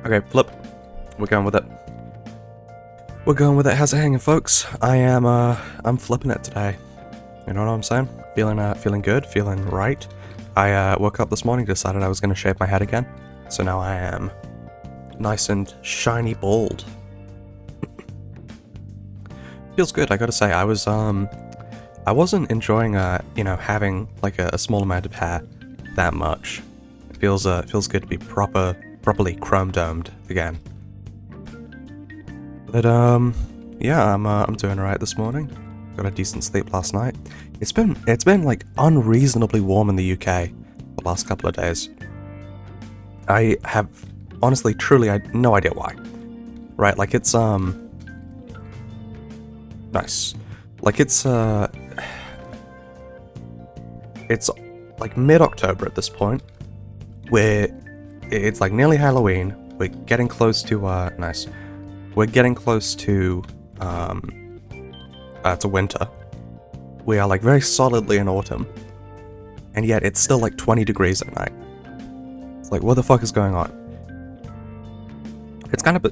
Okay, flip. We're going with it. We're going with it. How's it hanging, folks? I'm flipping it today. You know what I'm saying? Feeling good, feeling right. I woke up this morning, decided I was gonna shave my head again. So now I am nice and shiny bald. Feels good, I gotta say. I wasn't enjoying, having like a small amount of hair that much. It feels good to be properly chrome-domed again. But, yeah, I'm doing alright this morning. Got a decent sleep last night. It's been like unreasonably warm in the UK the last couple of days. I have honestly, truly, I had no idea why. Right, like it's nice. Like it's like mid-October at this point. It's like nearly Halloween. We're getting close to nice. We're getting close to winter. We are like very solidly in autumn, and yet it's still like 20 degrees at night. It's like, what the fuck is going on?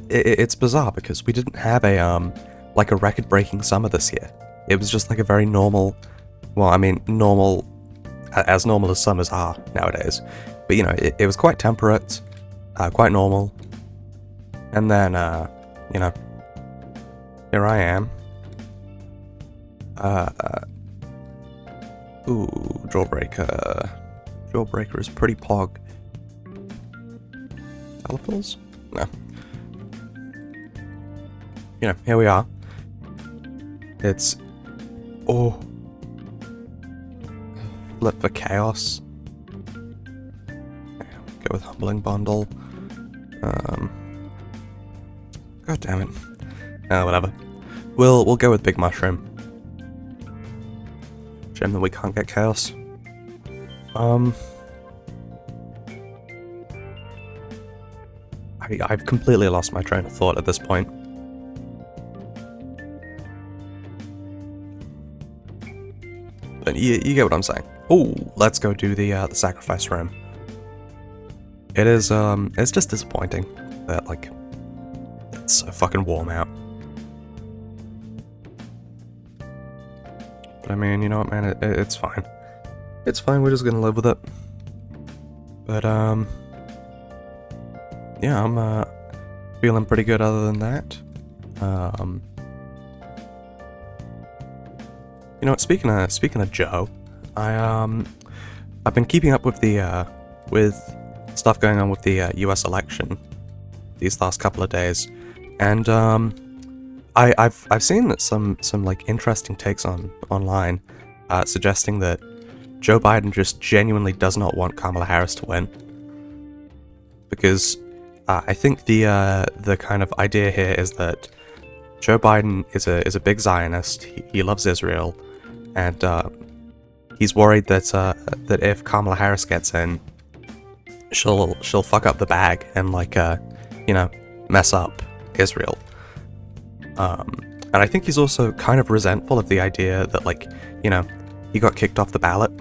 It's bizarre because we didn't have a record-breaking summer this year. It was just like a very normal, normal as summers are nowadays. But you know, it was quite temperate, quite normal, and then here I am. Jawbreaker. Jawbreaker is pretty pog. Telepills? No. You know, here we are. It's... Oh. Flip for chaos. Go with Humbling Bundle. God damn it. Whatever. We'll go with Big Mushroom. Shame that we can't get Chaos. I've completely lost my train of thought at this point. But you get what I'm saying. Oh, let's go do the sacrifice room. It's just disappointing that, like, it's so fucking warm out. But I mean, you know what, man, it's fine. It's fine, we're just gonna live with it. But, yeah, I'm, feeling pretty good other than that. You know what, speaking of Joe, I've been keeping up with the, with stuff going on with the, US election these last couple of days, and, I've seen that some like interesting takes online, suggesting that Joe Biden just genuinely does not want Kamala Harris to win, because I think the kind of idea here is that Joe Biden is a big Zionist. He loves Israel, and he's worried that that if Kamala Harris gets in, she'll fuck up the bag and mess up Israel. And I think he's also kind of resentful of the idea that he got kicked off the ballot.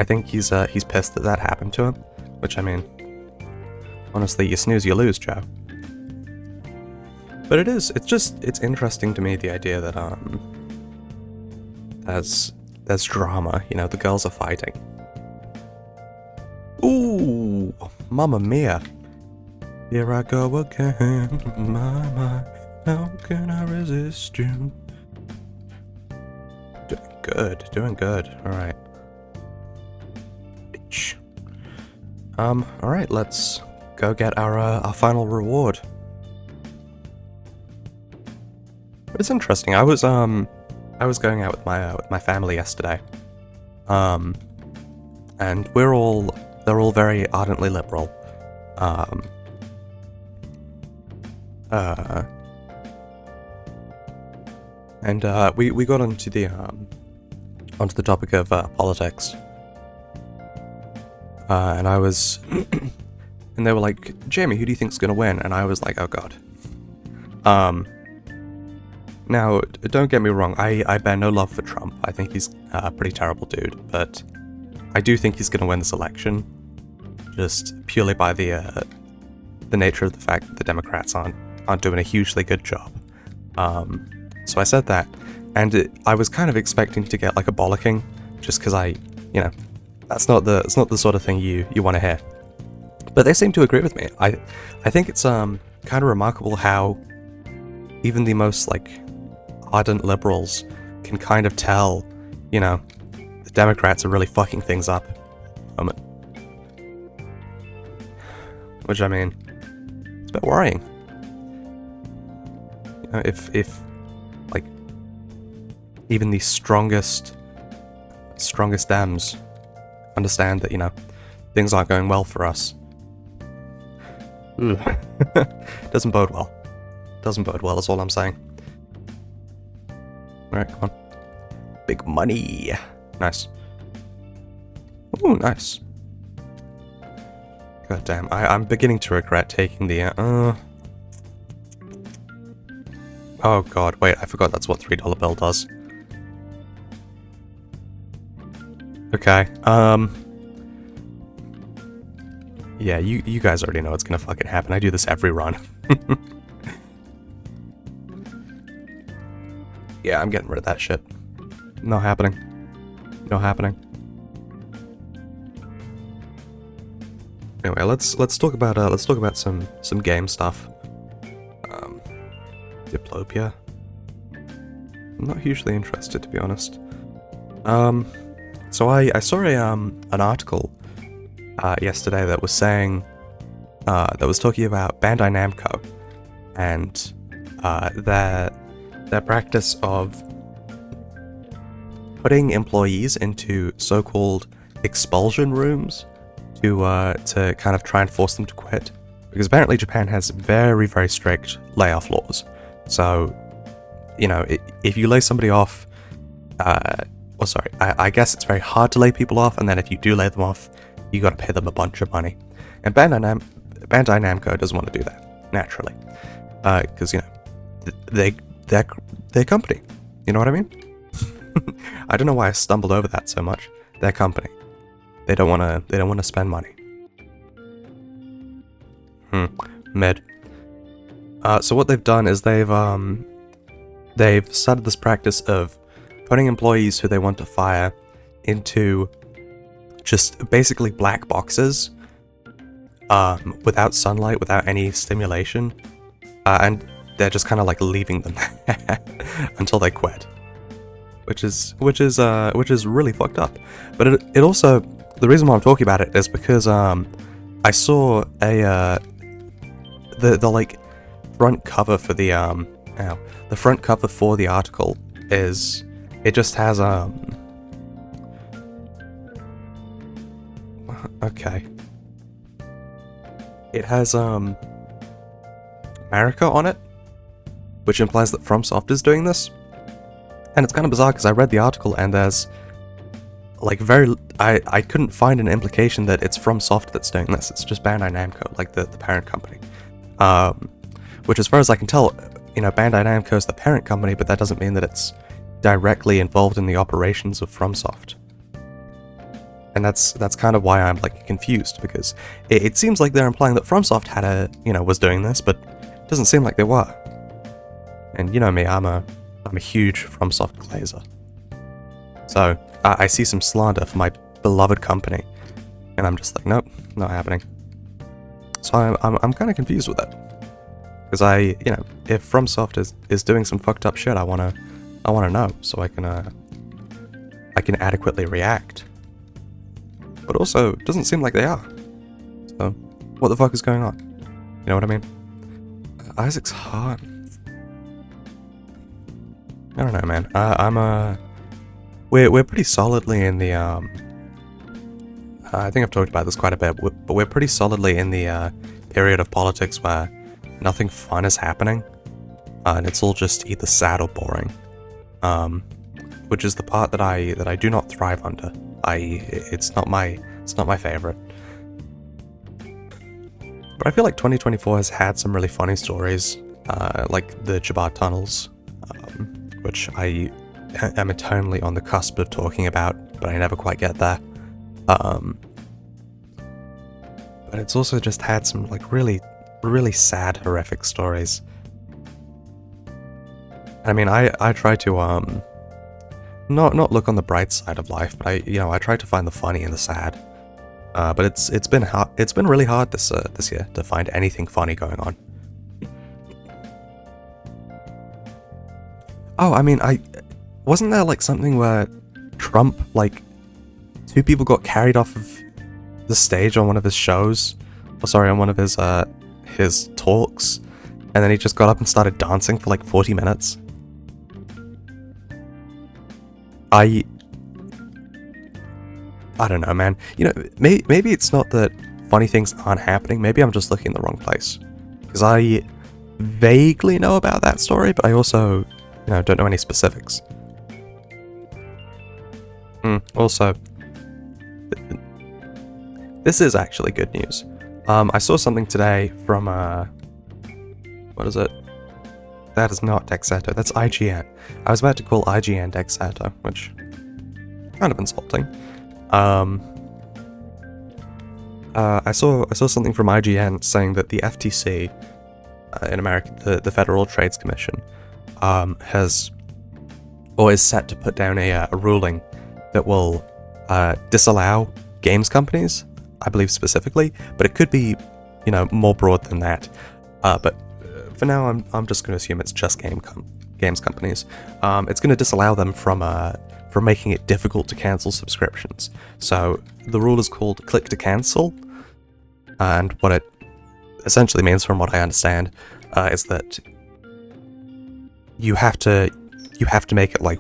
I think he's pissed that happened to him, which, I mean, honestly, you snooze, you lose, Joe. But it's interesting to me, the idea that there's drama, the girls are fighting. Ooh, Mamma Mia. Here I go again, my, how can I resist you? Doing good, alright. Bitch. Alright, let's go get our final reward. But it's interesting, I was going out with my family yesterday. And they're all very ardently liberal. And we got onto the topic of politics. And I was, and they were like, Jamie, who do you think's gonna win? And I was like, oh god. Now, don't get me wrong, I bear no love for Trump. I think he's a pretty terrible dude, but I do think he's gonna win this election, just purely by the the nature of the fact that the Democrats aren't doing a hugely good job. So I said that, and I was kind of expecting to get like a bollocking, just because that's not the sort of thing you want to hear. But they seem to agree with me. I think it's kind of remarkable how even the most like ardent liberals can kind of tell, the Democrats are really fucking things up. Which, I mean, it's a bit worrying. If like even the strongest Dems understand that, things aren't going well for us. Doesn't bode well. Doesn't bode well, is all I'm saying. Alright, come on. Big money. Nice. Ooh, nice. God damn, I'm beginning to regret taking the, Oh god, wait, I forgot that's what $3 bill does. Okay, yeah, you guys already know what's gonna fucking happen. I do this every run. Yeah, I'm getting rid of that shit. Not happening. Not happening. Anyway, let's talk about some game stuff. Diplopia. I'm not hugely interested, to be honest. So I saw an article yesterday that was saying that was talking about Bandai Namco and their practice of putting employees into so-called expulsion rooms to kind of try and force them to quit, because apparently Japan has very, very strict layoff laws. So, if you lay somebody off, I guess it's very hard to lay people off, and then if you do lay them off, you got to pay them a bunch of money. And Bandai Namco doesn't want to do that, naturally, because they're their company. You know what I mean? I don't know why I stumbled over that so much. Their company. They don't want to spend money. Mid. So what they've done is they've started this practice of putting employees who they want to fire into just basically black boxes, without sunlight, without any stimulation, and they're just kind of like leaving them until they quit, which is really fucked up. But it also, the reason why I'm talking about it is because I saw the like front cover for the front cover for the article is, it just has okay, it has America on it, which implies that FromSoft is doing this. And it's kind of bizarre because I read the article and there's like I couldn't find an implication that it's FromSoft that's doing this. It's just Bandai Namco, like the parent company. Which, as far as I can tell, Bandai Namco is the parent company, but that doesn't mean that it's directly involved in the operations of FromSoft. And that's kind of why I'm like confused, because it seems like they're implying that FromSoft had was doing this, but it doesn't seem like they were. And you know me, I'm a huge FromSoft glazer. So I see some slander for my beloved company, and I'm just like, nope, not happening. So I'm kind of confused with it, because if FromSoft is doing some fucked up shit, I wanna know so I can adequately react. But also, it doesn't seem like they are. So, what the fuck is going on? You know what I mean? Isaac's heart. I don't know, man. We're pretty solidly in the I think I've talked about this quite a bit, but we're pretty solidly in the period of politics where nothing fun is happening, and it's all just either sad or boring. Which is the part that I do not thrive under. It's not my favorite. But I feel like 2024 has had some really funny stories, like the Jabbar tunnels, which I am eternally on the cusp of talking about, but I never quite get there. But it's also just had some like really really sad, horrific stories. I mean, I try to not look on the bright side of life, but I try to find the funny in the sad. But it's been hard. It's been really hard this year to find anything funny going on. Oh, I mean, wasn't there like something where Trump, like, two people got carried off of the stage on one of his shows, or sorry, on one of his talks, and then he just got up and started dancing for like 40 minutes. I don't know, man. You know, maybe it's not that funny things aren't happening. Maybe I'm just looking in the wrong place. Because I vaguely know about that story, but I also, don't know any specifics. Also, this is actually good news. I saw something today from, what is it? That is not Dexerto, that's IGN. I was about to call IGN Dexerto, which, kind of insulting. I saw something from IGN saying that the FTC, in America, the Federal Trade Commission, is set to put down a ruling that will disallow games companies, I believe specifically, but it could be, more broad than that. But for now, I'm just going to assume it's just games companies. It's going to disallow them from making it difficult to cancel subscriptions. So the rule is called click to cancel, and what it essentially means, from what I understand, is that you have to make it like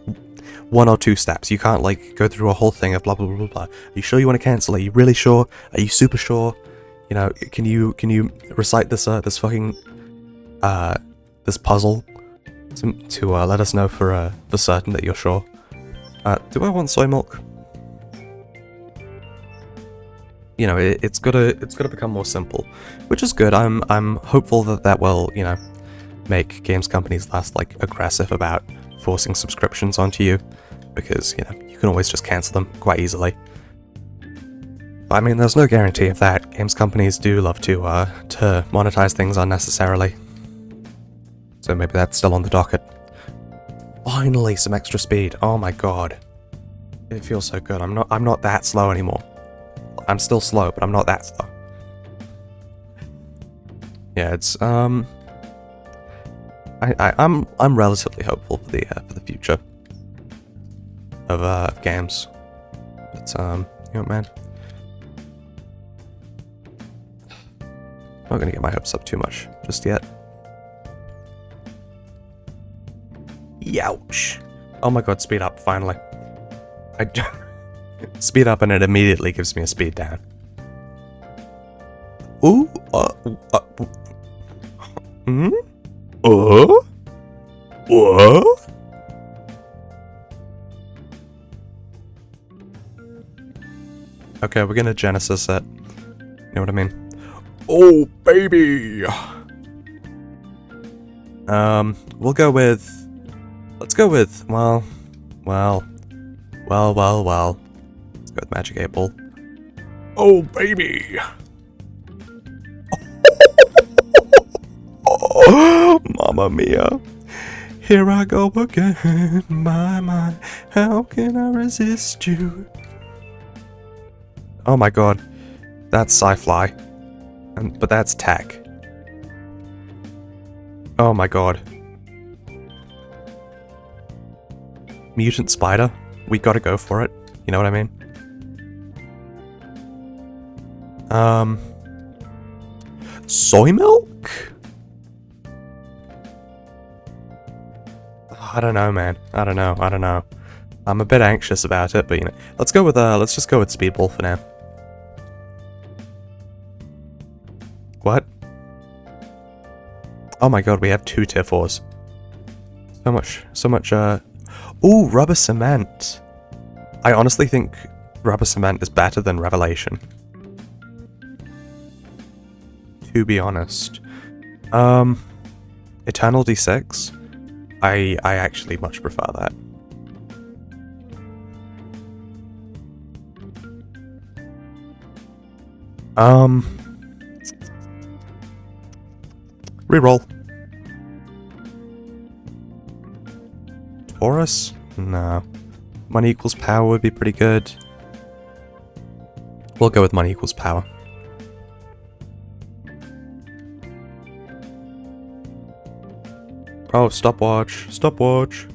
1 or 2 steps. You can't like go through a whole thing of blah blah blah blah blah. Are you sure you want to cancel? Are you really sure? Are you super sure? Can you recite this fucking this puzzle to let us know for certain that you're sure? Do I want soy milk? It's gotta become more simple, which is good. I'm hopeful that will, make games companies less like aggressive about forcing subscriptions onto you, because you can always just cancel them quite easily. But I mean, there's no guarantee of that. Games companies do love to monetize things unnecessarily, so maybe that's still on the docket. Finally, some extra speed. Oh my god. It feels so good. I'm not that slow anymore. I'm still slow, but I'm not that slow. Yeah, it's I'm relatively hopeful for the future of games. But man. I'm not gonna get my hopes up too much just yet. Youch. Oh my god, speed up, finally. Speed up and it immediately gives me a speed down. Ooh, what? Okay, we're gonna Genesis it. You know what I mean? Oh, baby! We'll go with... Let's go with, well. Let's go with Magic 8 Ball. Oh, baby! Oh, Mamma Mia. Here I go again, my mind. How can I resist you? Oh my god. That's Sci-Fly. But that's tech. Oh my god. Mutant Spider? We gotta go for it. You know what I mean? Soy milk? I don't know, man. I don't know. I'm a bit anxious about it, but let's go with let's just go with Speedball for now. What? Oh my god, we have 2 tier 4s. So much, ooh, Rubber Cement. I honestly think Rubber Cement is better than Revelation. To be honest. Eternal D6? I actually much prefer that. Reroll. Taurus? No. Money equals power would be pretty good. We'll go with money equals power. Oh, stopwatch. Stopwatch.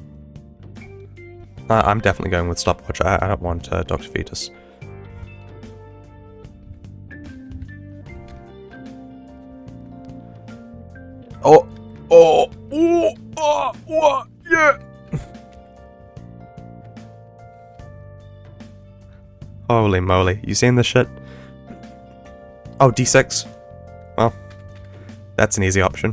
I'm definitely going with stopwatch. I don't want Dr. Fetus. Oh! Oh! Oh! Oh! Oh! Yeah! Holy moly. You seen this shit? Oh, D6. Well, that's an easy option.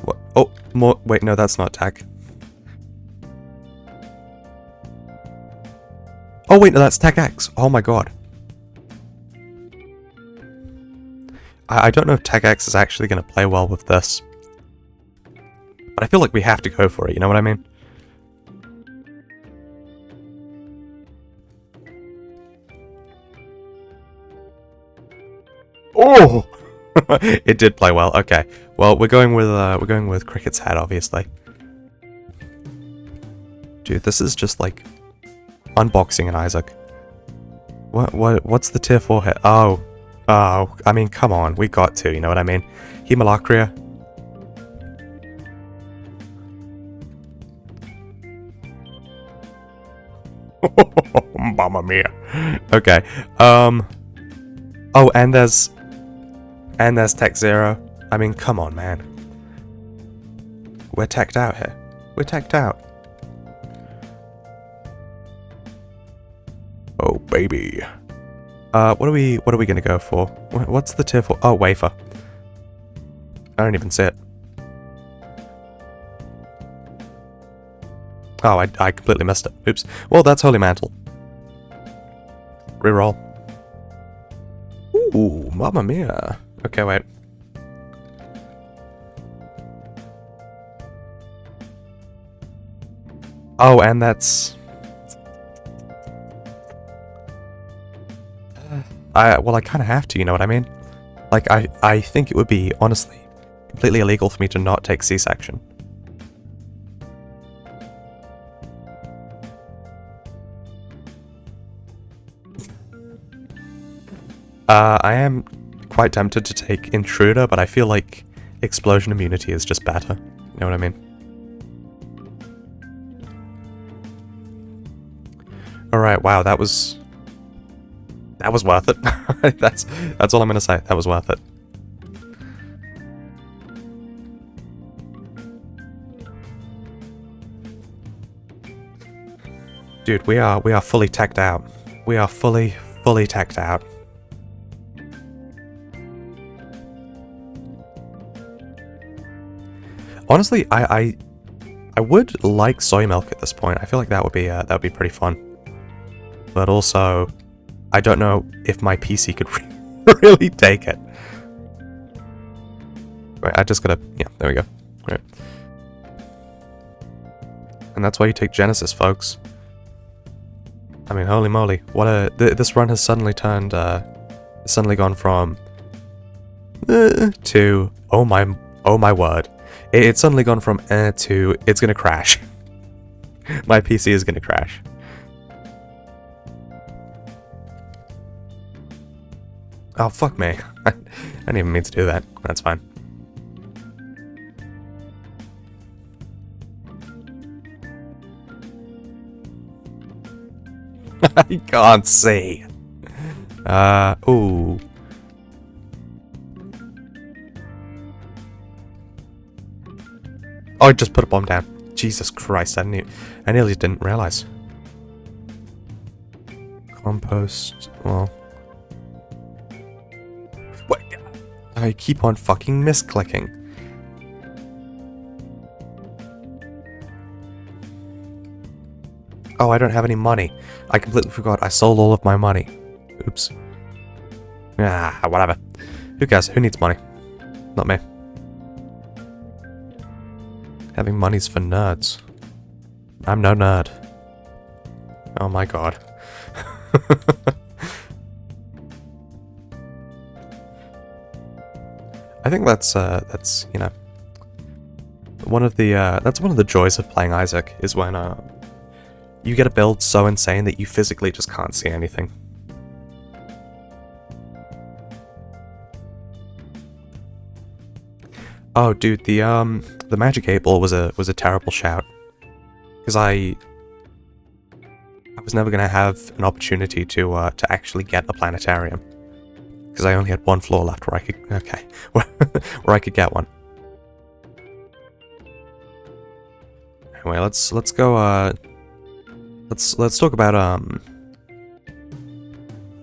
What? Oh, more. Wait, no, that's not tag. Oh, wait, no, that's tag X. Oh my god. I don't know if tag X is actually going to play well with this. But I feel like we have to go for it, you know what I mean? Oh! It did play well. Okay. Well, we're going with Cricket's Hat, obviously. Dude, this is just like unboxing an Isaac. What's the tier 4 hit? Oh. Oh, I mean, come on. We got to, you know what I mean? Hemolacria. Mamma mia. Okay. Oh, and there's Tech Zero. I mean, come on, man. We're teched out here. We're teched out. Oh, baby. What are we gonna go for? What's the tier for? Oh, wafer. I don't even see it. Oh, I completely missed it. Oops. Well, that's Holy Mantle. Reroll. Ooh, mamma mia. Okay, wait. Oh, and that's... well, I kind of have to, you know what I mean? Like, I think it would be, honestly, completely illegal for me to not take C-section. I am quite tempted to take Intruder, but I feel like Explosion Immunity is just better. You know what I mean? Alright, wow, that was worth it. That's all I'm gonna say. That was worth it. Dude, we are fully teched out. We are fully teched out. Honestly, I would like soy milk at this point. I feel like that would be pretty fun. But also, I don't know if my PC could really take it. Wait, I just gotta... Yeah, there we go. Right. And that's why you take Genesis, folks. I mean, holy moly. What a... this run has suddenly turned... suddenly gone from... to... Oh my word. It's suddenly gone from to... It's gonna crash. My PC is gonna crash. Oh, fuck me. I didn't even mean to do that. That's fine. I can't see. Ooh. Oh, I just put a bomb down. Jesus Christ, I nearly didn't realize. Compost, well... What? I keep on fucking misclicking. Oh, I don't have any money. I completely forgot. I sold all of my money. Oops. Ah, whatever. Who cares? Who needs money? Not me. Having money's for nerds. I'm no nerd. Oh my god. I think that's you know, one of the that's one of the joys of playing Isaac, is when you get a build so insane that you physically just can't see anything. Oh, dude, the Magic 8 Ball was a terrible shout, because I was never gonna have an opportunity to actually get a planetarium, because I only had one floor left where I could where I could get one. Anyway, let's go. Let's talk about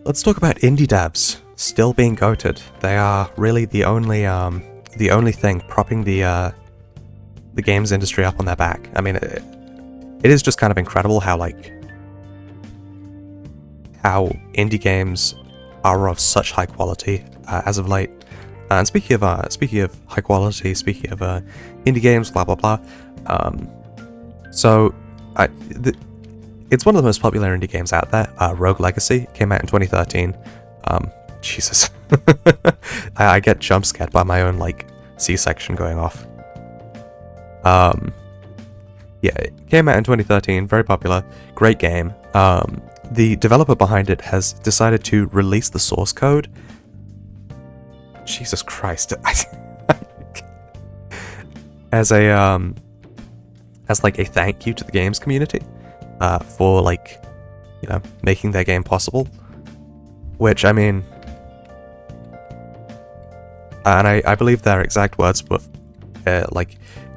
indie devs still being goated. They are really the only thing propping the games industry up on their back. I mean, it is just kind of incredible how indie games are of such high quality as of late. And speaking of high quality, speaking of indie games, blah blah blah. It's one of the most popular indie games out there. Rogue Legacy came out in 2013. Jesus, I get jump scared by my own C-section going off. Yeah, it came out in 2013. Very popular, great game. The developer behind it has decided to release the source code. Jesus Christ! as a thank you to the games community for making their game possible. Which, I mean, and I believe their exact words were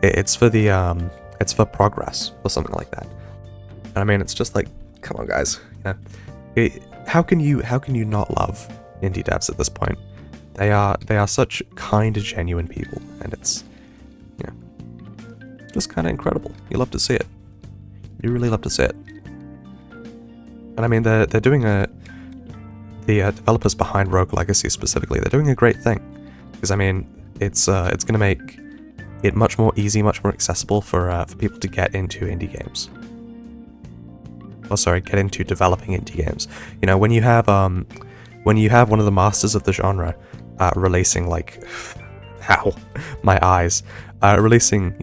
it's for progress or something like that. And I mean, it's just come on, guys. How can you not love indie devs at this point? They are such kind, genuine people, and it's just kind of incredible. You love to see it. You really love to see it. And I mean, they're doing the developers behind Rogue Legacy specifically, they're doing a great thing, because I mean, it's going to make it much more easy, much more accessible for people to get into indie games. Get into developing indie games. When you have one of the masters of the genre releasing releasing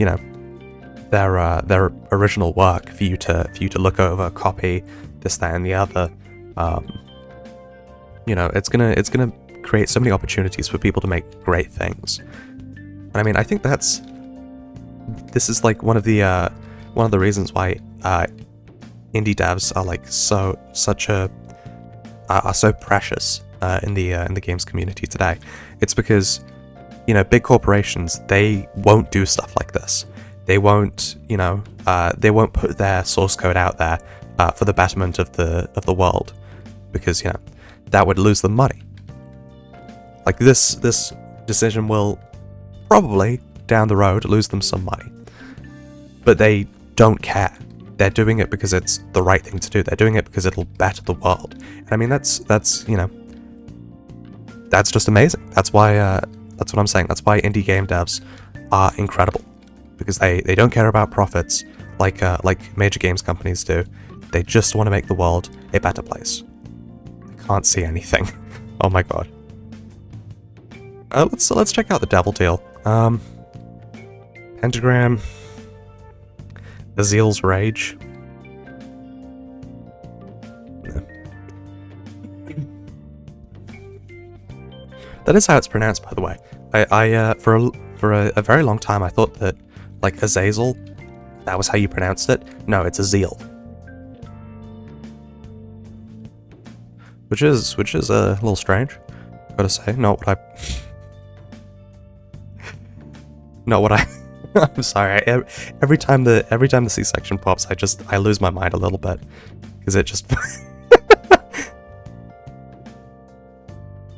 their original work for you to look over, copy, this, that, and the other. It's gonna create so many opportunities for people to make great things. And I mean, I think this is one of the reasons why indie devs are so precious in the games community today. It's because big corporations, they won't do stuff like this. They won't put their source code out there for the betterment of the world, because that would lose them money. This decision will probably down the road lose them some money, but they don't care. They're doing it because it's the right thing to do. They're doing it because it'll better the world. And I mean, that's just amazing. That's why that's what I'm saying. That's why indie game devs are incredible, because they don't care about profits like major games companies do. They just want to make the world a better place. I can't see anything. Oh my god. Let's check out the Devil Deal. Pentagram. Azil's Rage. That is how it's pronounced, by the way. I for a very long time I thought that Azazel, that was how you pronounced it. No, it's Azil. Which is a little strange, gotta say. Not what I I'm sorry. Every time the C-section pops, I lose my mind a little bit, because it just I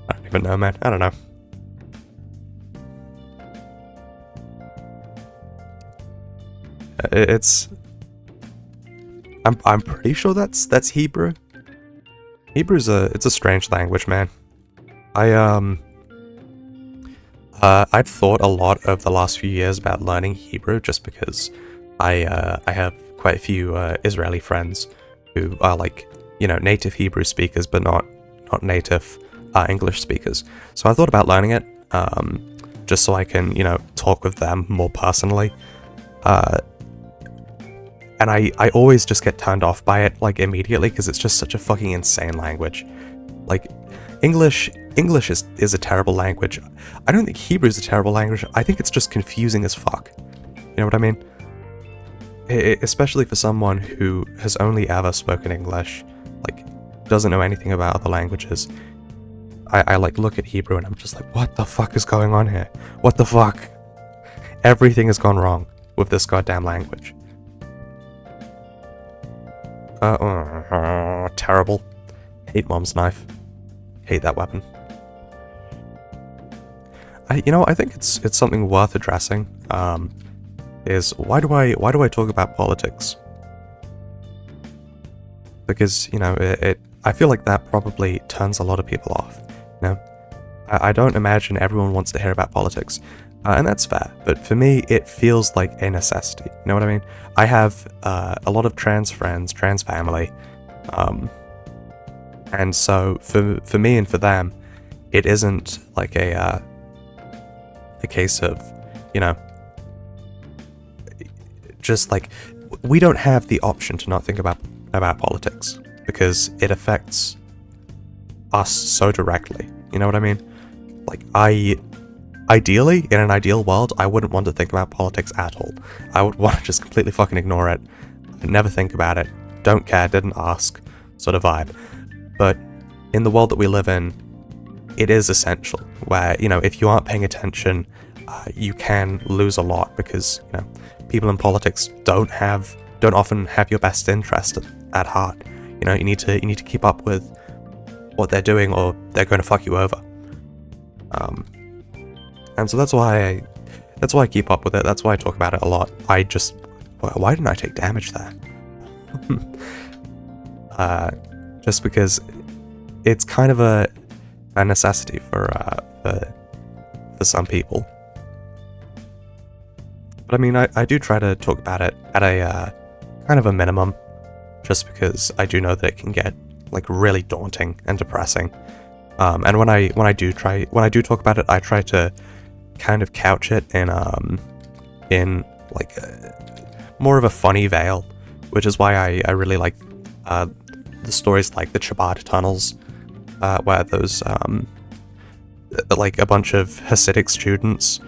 don't even know, man. I don't know. I'm pretty sure that's Hebrew. Hebrew's it's a strange language, man. I've thought a lot over the last few years about learning Hebrew, just because I have quite a few Israeli friends who are native Hebrew speakers, but not native English speakers. So I thought about learning it. just so I can, you know, talk with them more personally. And I always just get turned off by it, like, immediately, because it's just such a fucking insane language. Like, English is a terrible language. I don't think Hebrew is a terrible language. I think it's just confusing as fuck. You know what I mean? Especially for someone who has only ever spoken English, like, doesn't know anything about other languages. I like look at Hebrew and I'm just like, what the fuck is going on here? What the fuck? Everything has gone wrong with this goddamn language. Terrible. Hate mom's knife. Hate that weapon. I think it's something worth addressing. Is why do I talk about politics? Because, you know, I feel like that probably turns a lot of people off. You know, I don't imagine everyone wants to hear about politics, and that's fair. But for me, it feels like a necessity. You know what I mean? I have a lot of trans friends, trans family, and so for me and for them, it isn't like a case of, you know, just like, we don't have the option to not think about politics because it affects us so directly. You know what I mean? Like, ideally, in an ideal world, I wouldn't want to think about politics at all. I would want to just completely fucking ignore it, never think about it, don't care, didn't ask, sort of vibe. But in the world that we live in, it is essential, where, you know, if you aren't paying attention, you can lose a lot because, you know, people in politics don't often have your best interest at heart. You know, you need to keep up with what they're doing or they're going to fuck you over. And so that's why I keep up with it. That's why I talk about it a lot. Why didn't I take damage there? Just because it's kind of a necessity for some people. But I mean, I do try to talk about it at a kind of a minimum, just because I do know that it can get, like, really daunting and depressing. And when I do talk about it, I try to kind of couch it in like more of a funny veil, which is why I really like the stories like the Chabad tunnels, where those like a bunch of Hasidic students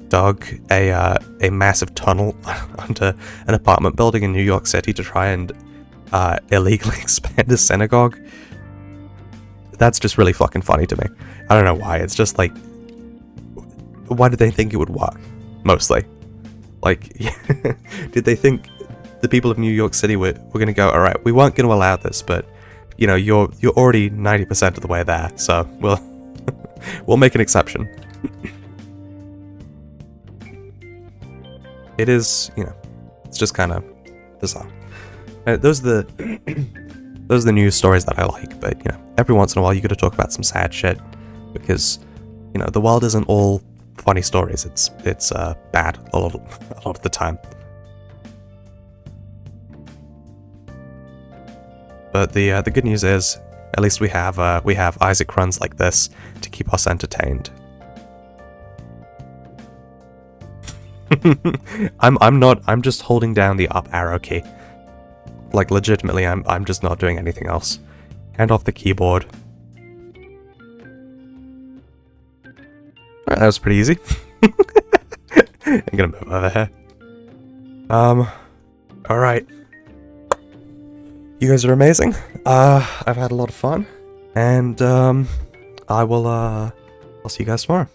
dug a massive tunnel under an apartment building in New York City to try and illegally expand a synagogue. That's just really fucking funny to me. I don't know why. It's just like, why did they think it would work? Mostly. Like, did they think the people of New York City were going to go, alright, we weren't going to allow this, but, you know, you're already 90% of the way there, so we'll make an exception. It is, you know, it's just kind of bizarre. Those are the news stories that I like, but, you know, every once in a while you gotta talk about some sad shit, because, you know, the world isn't all funny stories. It's bad a lot of the time. But the good news is, at least we have Isaac runs like this to keep us entertained. I'm just holding down the up arrow key. Like, legitimately, I'm just not doing anything else. Hand off the keyboard. Alright, that was pretty easy. I'm gonna move over here. Alright. You guys are amazing. I've had a lot of fun. And, I'll see you guys tomorrow.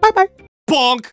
Bye-bye. Bonk!